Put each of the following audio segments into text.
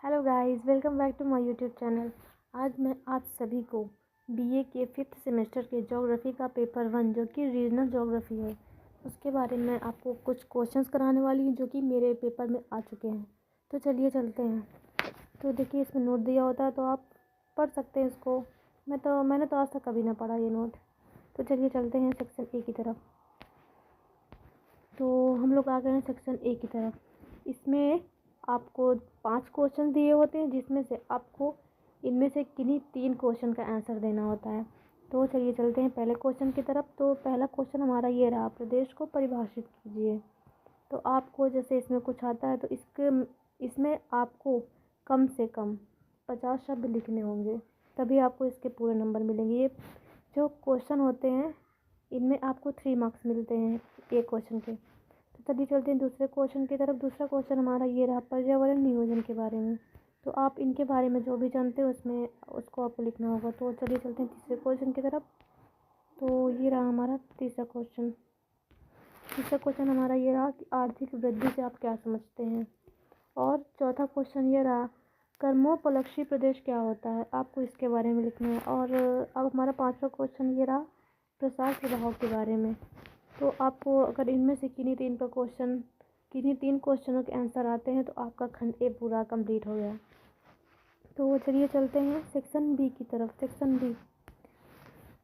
Hello guys, welcome back to my YouTube channel. आज मैं आप सभी को बीए के 5th सेमेस्टर के ज्योग्राफी का पेपर 1 जो कि रीजनल ज्योग्राफी है उसके बारे में आपको कुछ क्वेश्चंस कराने वाली हूँ जो कि मेरे पेपर में आ चुके हैं। तो चलिए चलते हैं। तो देखिए, इसमें नोट दिया होता है तो आप पढ़ सकते हैं इसको। मैंने तो आज तक कभी ना पढ़ा ये नोट। तो चलिए चलते हैं सेक्शन ए की तरफ। तो हम लोग आ गए हैं सेक्शन ए की तरफ। इसमें आपको 5 क्वेश्चन दिए होते हैं जिसमें से आपको इनमें से किन्हीं 3 क्वेश्चन का आंसर देना होता है। तो चलिए चलते हैं पहले क्वेश्चन की तरफ। तो पहला क्वेश्चन हमारा ये रहा, प्रदेश को परिभाषित कीजिए। तो आपको जैसे इसमें कुछ आता है तो इसमें आपको कम से कम 50 शब्द लिखने होंगे, तभी आपको इसके पूरे नंबर मिलेंगे। ये जो क्वेश्चन होते हैं इनमें आपको 3 मार्क्स मिलते हैं एक क्वेश्चन के। तो चलिए चलते हैं दूसरे क्वेश्चन की तरफ। दूसरा क्वेश्चन हमारा ये रहा, पर्यावरण नियोजन के बारे में। तो आप इनके बारे में जो भी जानते हो उसमें उसको आपको लिखना होगा। तो चलिए चलते हैं तीसरे क्वेश्चन की तरफ। तो ये रहा हमारा तीसरा क्वेश्चन। तीसरा क्वेश्चन हमारा ये रहा कि आर्थिक वृद्धि से आप क्या समझते हैं। और चौथा क्वेश्चन ये रहा, कर्मोपलक्षी प्रदेश क्या होता है, आपको इसके बारे में लिखना है। और अब हमारा पांचवा क्वेश्चन ये रहा, प्रसार प्रभाव के बारे में। तो आपको अगर इनमें से किन्हीं 3 क्वेश्चनों के आंसर आते हैं तो आपका खंड ए पूरा कंप्लीट हो गया। तो चलिए चलते हैं सेक्शन बी की तरफ। सेक्शन बी,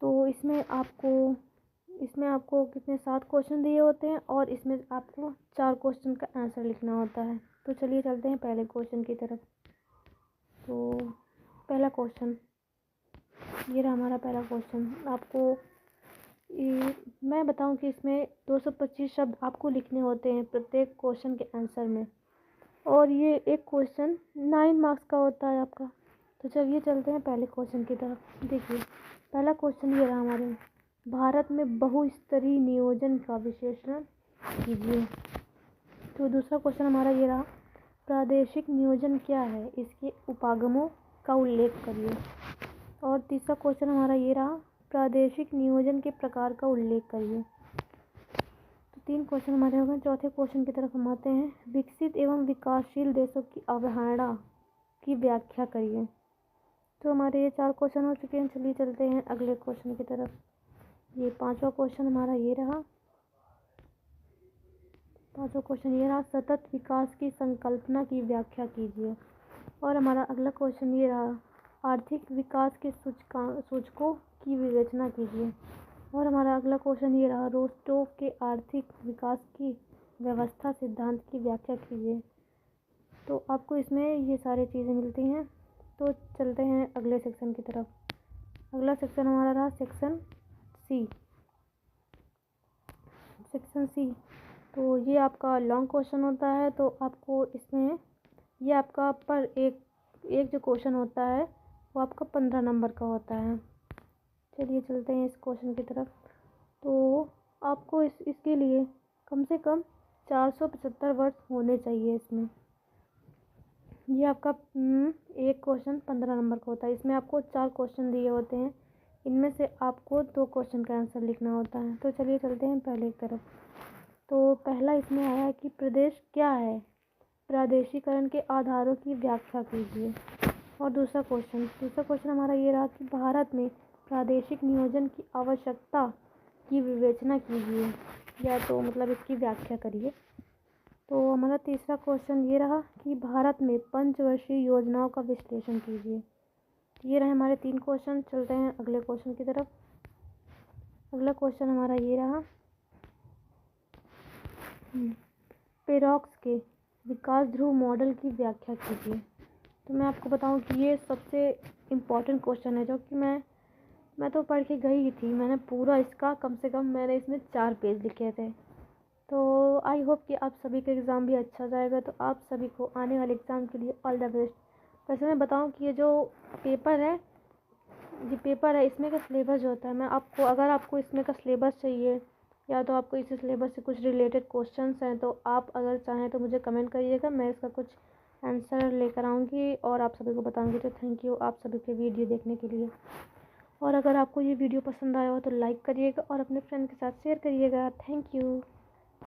तो इसमें आपको कितने 7 क्वेश्चन दिए होते हैं और इसमें आपको 4 क्वेश्चन का आंसर लिखना होता है। तो चलिए चलते हैं पहले क्वेश्चन की तरफ। तो पहला क्वेश्चन ये रहा हमारा पहला क्वेश्चन। आपको मैं बताऊं कि इसमें 225 शब्द आपको लिखने होते हैं प्रत्येक क्वेश्चन के आंसर में, और ये एक क्वेश्चन 9 मार्क्स का होता है आपका। तो चलिए चलते हैं पहले क्वेश्चन की तरफ। देखिए पहला क्वेश्चन ये रहा हमारे, भारत में बहुस्तरीय नियोजन का विश्लेषण कीजिए। तो दूसरा क्वेश्चन हमारा ये रहा, प्रादेशिक नियोजन क्या है, इसके उपागमों का उल्लेख करिए। और तीसरा क्वेश्चन हमारा ये रहा, प्रादेशिक नियोजन के प्रकार का उल्लेख करिए। तो 3 क्वेश्चन हमारे हो गए। चौथे क्वेश्चन की तरफ हम आते हैं, विकसित एवं विकासशील देशों की अवधारणा की व्याख्या करिए। तो हमारे ये 4 क्वेश्चन हो चुके हैं। चलिए चलते हैं अगले क्वेश्चन की तरफ। ये पांचवा क्वेश्चन हमारा ये रहा। पांचवा क्वेश्चन ये रहा, सतत विकास की संकल्पना की व्याख्या कीजिए। और हमारा अगला क्वेश्चन ये रहा, आर्थिक विकास के सूचकों की विवेचना कीजिए। और हमारा अगला क्वेश्चन ये रहा, रोस्टोव के आर्थिक विकास की व्यवस्था सिद्धांत की व्याख्या कीजिए। तो आपको इसमें ये सारी चीज़ें मिलती हैं। तो चलते हैं अगले सेक्शन की तरफ। अगला सेक्शन हमारा रहा सेक्शन सी। सेक्शन सी, तो ये आपका लॉन्ग क्वेश्चन होता है। तो आपको इसमें ये आपका पर एक जो क्वेश्चन होता है वो आपका 15 नंबर का होता है। चलिए चलते हैं इस क्वेश्चन की तरफ। तो आपको इसके लिए कम से कम 475 वर्ड होने चाहिए इसमें। ये आपका एक क्वेश्चन 15 नंबर का होता है। इसमें आपको 4 क्वेश्चन दिए होते हैं, इनमें से आपको 2 क्वेश्चन का आंसर लिखना होता है। तो चलिए चलते हैं पहले की तरफ। तो पहला इसमें आया है कि प्रदेश क्या है, प्रादेशिकरण के आधारों की व्याख्या कीजिए। और दूसरा क्वेश्चन हमारा ये रहा कि भारत में प्रादेशिक नियोजन की आवश्यकता की विवेचना कीजिए, या तो मतलब इसकी व्याख्या करिए। तो हमारा तीसरा क्वेश्चन ये रहा कि भारत में पंचवर्षीय योजनाओं का विश्लेषण कीजिए। ये रहे हमारे 3 क्वेश्चन। चलते हैं अगले क्वेश्चन की तरफ। अगला क्वेश्चन हमारा ये रहा, पेरॉक्स के विकास ध्रुव मॉडल की व्याख्या कीजिए। तो मैं आपको बताऊं कि ये सबसे इम्पॉर्टेंट क्वेश्चन है, जो कि मैं तो पढ़ के गई थी। मैंने पूरा इसका कम से कम मैंने इसमें 4 पेज लिखे थे। तो आई होप कि आप सभी का एग्ज़ाम भी अच्छा जाएगा। तो आप सभी को आने वाले एग्ज़ाम के लिए ऑल द बेस्ट। वैसे मैं बताऊं कि ये जो पेपर है इसमें का सिलेबस जो होता है, मैं आपको अगर आपको इसमें का सिलेबस चाहिए या तो आपको इसी सिलेबस से कुछ रिलेटेड क्वेश्चंस हैं तो आप अगर चाहें तो मुझे कमेंट करिएगा, मैं इसका कुछ आंसर लेकर आऊँगी और आप सभी को बताऊँगी। तो थैंक यू आप सभी के वीडियो देखने के लिए। और अगर आपको ये वीडियो पसंद आया हो तो लाइक करिएगा और अपने फ्रेंड के साथ शेयर करिएगा। Thank you.